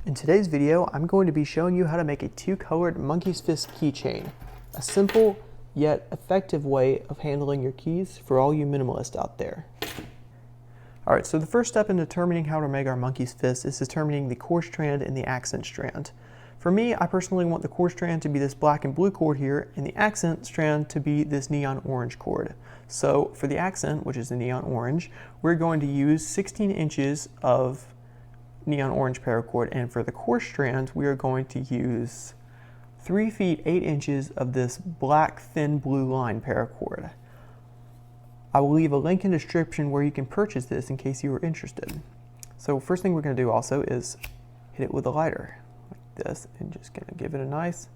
In today's video, I'm going to be showing you how to make a two-colored monkey's fist keychain. A simple yet effective way of handling your keys for all you minimalists out there. Alright, so the first step in determining how to make our monkey's fist is determining the core strand and the accent strand. For me, I personally want the core strand to be this black and blue cord here, and the accent strand to be this neon orange cord. So for the accent, which is the neon orange, we're going to use 16 inches of neon orange paracord, and for the core strand we are going to use 3 feet 8 inches of this black thin blue line paracord. I will leave a link in the description where you can purchase this in case you are interested. So first thing we're going to do also is hit it with a lighter like this, and just going to give it a nice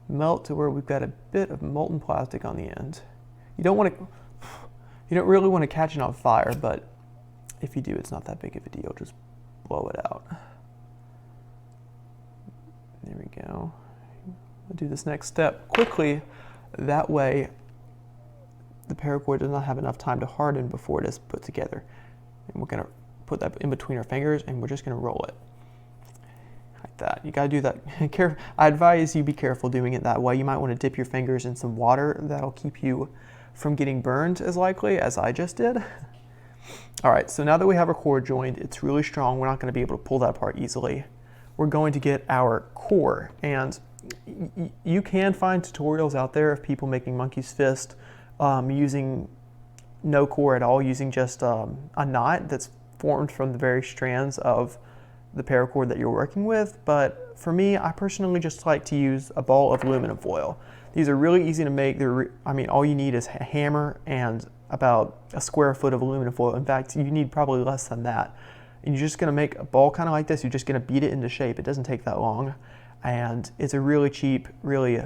melt to where we've got a bit of molten plastic on the end. You don't really want to catch it on fire, but if you do, it's not that big of a deal. Just blow it out. There we go. I'll do this next step quickly. That way the paracord does not have enough time to harden before it is put together. And we're going to put that in between our fingers, and we're just going to roll it like that. You got to do that. I advise you be careful doing it that way. You might want to dip your fingers in some water. That'll keep you from getting burned as likely as I just did. All right, so now that we have our core joined, it's really strong. We're not going to be able to pull that apart easily. We're going to get our core, and you can find tutorials out there of people making monkey's fist using no core at all, using just a knot that's formed from the very strands of the paracord that you're working with. But for me, I personally just like to use a ball of aluminum foil. These are really easy to make. All you need is a hammer and about a square foot of aluminum foil. In fact, you need probably less than that. And you're just going to make a ball kind of like this. You're just going to beat it into shape. It doesn't take that long. And it's a really cheap, really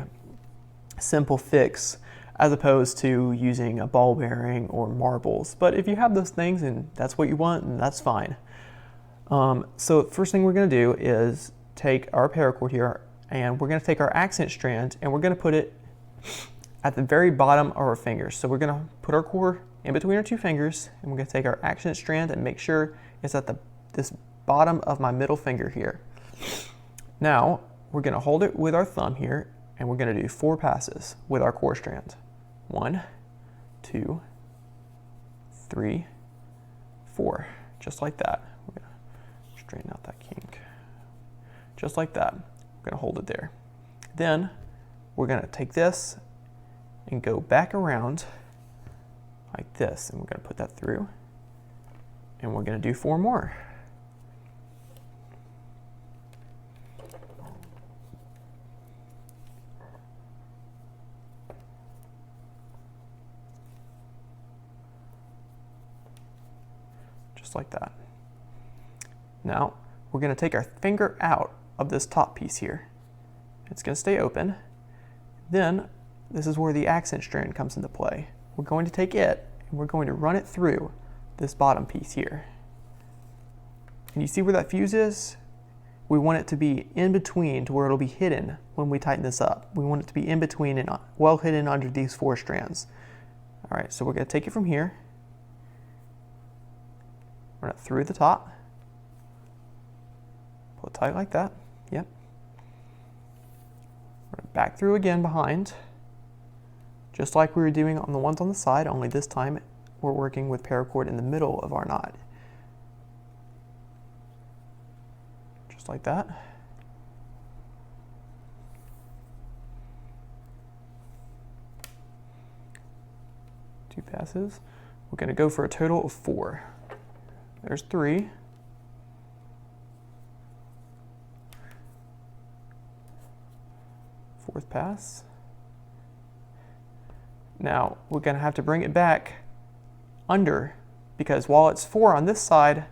simple fix as opposed to using a ball bearing or marbles. But if you have those things and that's what you want, then that's fine. So first thing we're going to do is take our paracord here, and we're going to take our accent strand and we're going to put it at the very bottom of our fingers. So we're going to put our core in between our two fingers, and we're going to take our accent strand and make sure it's at this bottom of my middle finger here. Now we're going to hold it with our thumb here, and we're going to do 4 passes with our core strand. 1, 2, 3, 4, just like that. We're going to straighten out that kink, just like that. We're going to hold it there. Then we're going to take this and go back around like this, and we're going to put that through, and we're going to do 4 more. Just like that. Now we're going to take our finger out of this top piece here. It's going to stay open. Then this is where the accent strand comes into play. We're going to take it and we're going to run it through this bottom piece here. And you see where that fuse is? We want it to be in between to where it'll be hidden when we tighten this up. We want it to be in between and well hidden under these 4 strands. All right, so we're going to take it from here, run it through the top, pull it tight like that. Yep. Run it back through again behind, just like we were doing on the ones on the side, only this time we're working with paracord in the middle of our knot. Just like that. Two passes. We're going to go for a total of 4. There's 3. Fourth pass. Now we're going to have to bring it back under, because while it's 4 on this side,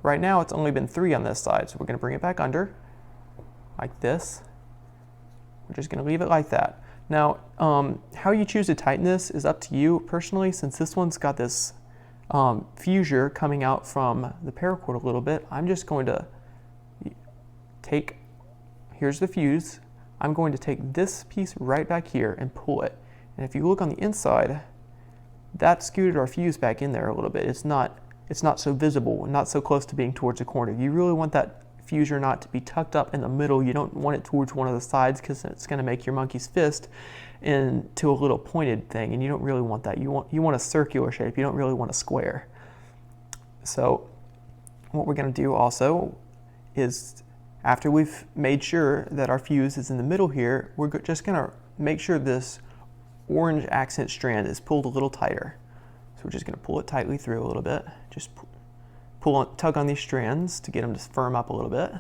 right now it's only been 3 on this side. So we're going to bring it back under like this. We're just going to leave it like that. Now how you choose to tighten this is up to you. Personally, since this one's got this fusure coming out from the paracord a little bit, I'm just going to take, here's the fuse, I'm going to take this piece right back here and pull it. And if you look on the inside, that scooted our fuse back in there a little bit. It's not so visible and not so close to being towards the corner. You really want that fuser knot to be tucked up in the middle. You don't want it towards one of the sides because it's going to make your monkey's fist into a little pointed thing, and you don't really want that. You want a circular shape. You don't really want a square. So what we're going to do also is, after we've made sure that our fuse is in the middle here, we're just going to make sure this orange accent strand is pulled a little tighter. So we're just going to pull it tightly through a little bit. Just tug on these strands to get them to firm up a little bit.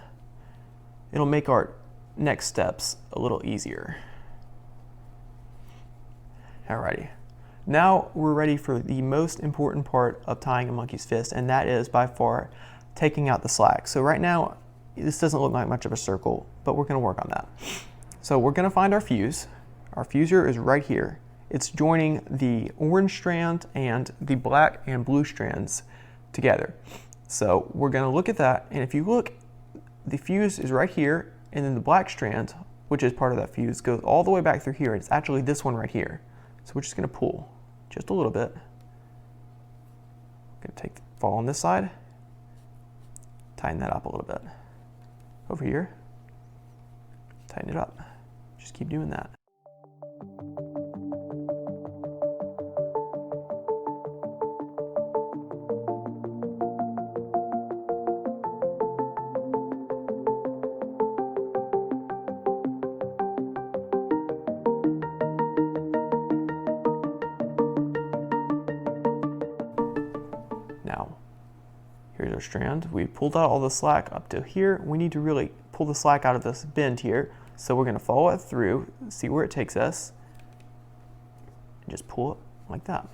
It'll make our next steps a little easier. Alrighty, now we're ready for the most important part of tying a monkey's fist, and that is by far taking out the slack. So right now, this doesn't look like much of a circle, but we're going to work on that. So we're going to find our fuse. Our fuser is right here. It's joining the orange strand and the black and blue strands together. So we're going to look at that, and if you look, the fuse is right here, and then the black strand, which is part of that fuse, goes all the way back through here. It's actually this one right here. So we're just going to pull just a little bit. Going to fall on this side, tighten that up a little bit. Over here, tighten it up. Just keep doing that. Now, here's our strand. We pulled out all the slack up to here. We need to really pull the slack out of this bend here. So we're going to follow it through, see where it takes us, and just pull it like that.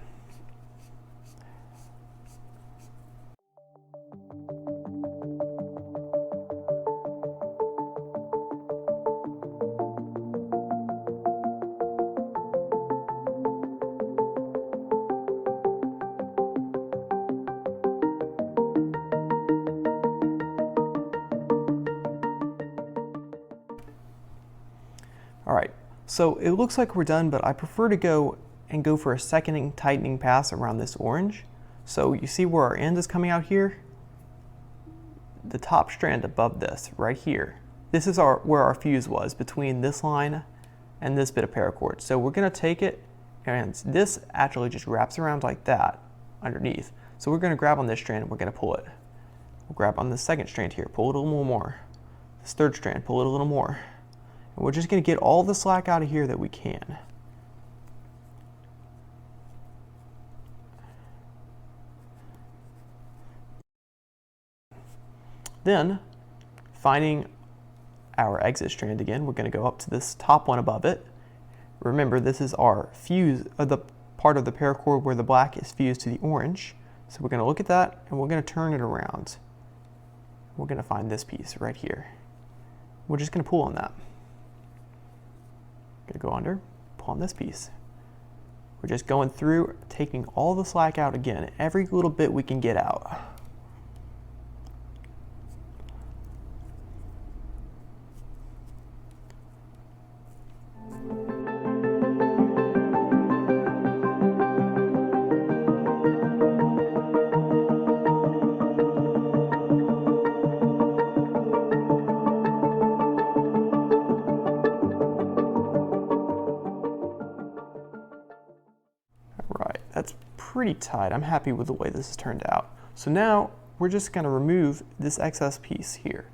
All right, so it looks like we're done, but I prefer to go for a second tightening pass around this orange. So you see where our end is coming out here? The top strand above this, right here. This is where our fuse was, between this line and this bit of paracord. So we're gonna take it, and this actually just wraps around like that underneath. So we're gonna grab on this strand and we're gonna pull it. We'll grab on the second strand here, pull it a little more. This third strand, pull it a little more. And we're just going to get all the slack out of here that we can. Then, finding our exit strand again, we're going to go up to this top one above it. Remember, this is our fuse, the part of the paracord where the black is fused to the orange. So we're going to look at that and we're going to turn it around. We're going to find this piece right here. We're just going to pull on that. Going to go under, pull on this piece. We're just going through, taking all the slack out again, every little bit we can get out. That's pretty tight. I'm happy with the way this has turned out. So now we're just going to remove this excess piece here.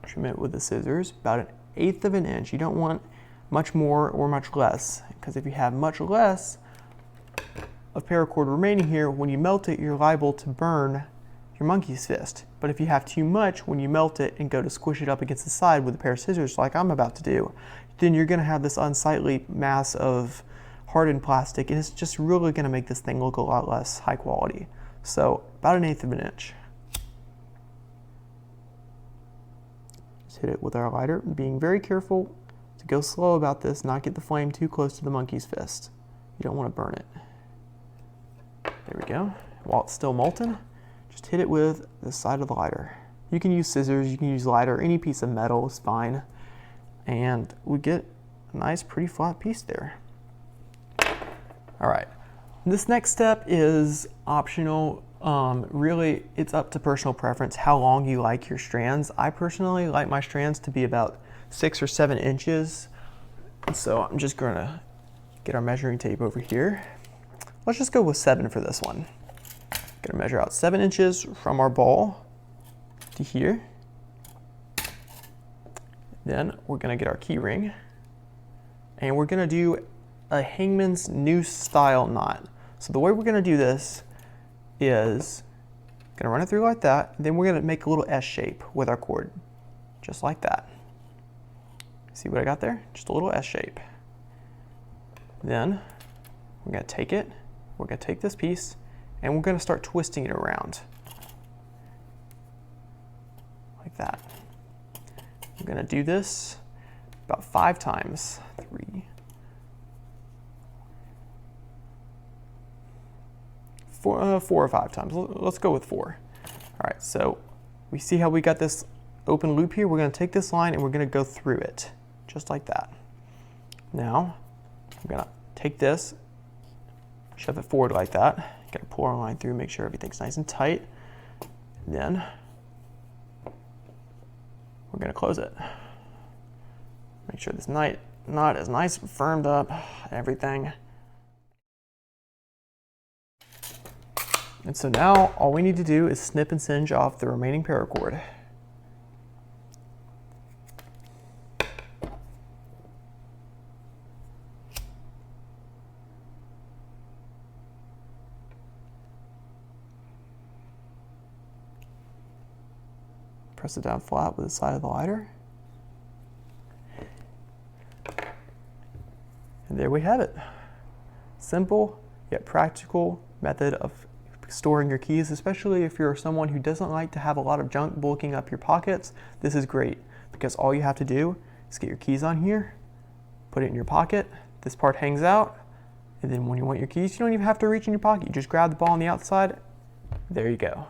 Trim it with the scissors, about 1/8 of an inch. You don't want much more or much less, because if you have much less of paracord remaining here, when you melt it, you're liable to burn your monkey's fist. But if you have too much, when you melt it and go to squish it up against the side with a pair of scissors like I'm about to do, then you're going to have this unsightly mass of hardened plastic, and it's just really going to make this thing look a lot less high quality. So about 1/8 of an inch. Just hit it with our lighter, being very careful to go slow about this, not get the flame too close to the monkey's fist. You don't want to burn it. There we go. While it's still molten, just hit it with the side of the lighter. You can use scissors, you can use lighter, any piece of metal is fine. And we get a nice pretty flat piece there. All right, this next step is optional Really, it's up to personal preference how long you like your strands. I personally like my strands to be about 6 or 7 inches. So I'm just gonna get our measuring tape over here. Let's just go with 7 for this one. Gonna measure out 7 inches from our ball to here. Then we're gonna get our key ring and we're gonna do a hangman's noose style knot. So the way we're gonna do this is gonna run it through like that. Then we're gonna make a little S shape with our cord, just like that. See what I got there? Just a little S shape. Then we're gonna take it, we're gonna take this piece, and we're gonna start twisting it around. Like that. I'm gonna do this about 5 times. 3, 4 or 5 times. Let's go with 4. All right, so we see how we got this open loop here. We're gonna take this line and we're gonna go through it, just like that. Now, I'm gonna take this, shove it forward like that. Gotta pull our line through, make sure everything's nice and tight. Then, we're gonna close it. Make sure this knot is nice and firmed up, everything. And so now all we need to do is snip and singe off the remaining paracord. Press it down flat with the side of the lighter. And there we have it. Simple yet practical method of storing your keys, especially if you're someone who doesn't like to have a lot of junk bulking up your pockets. This is great because all you have to do is get your keys on here, put it in your pocket, this part hangs out, and then when you want your keys, you don't even have to reach in your pocket. You just grab the ball on the outside, there you go.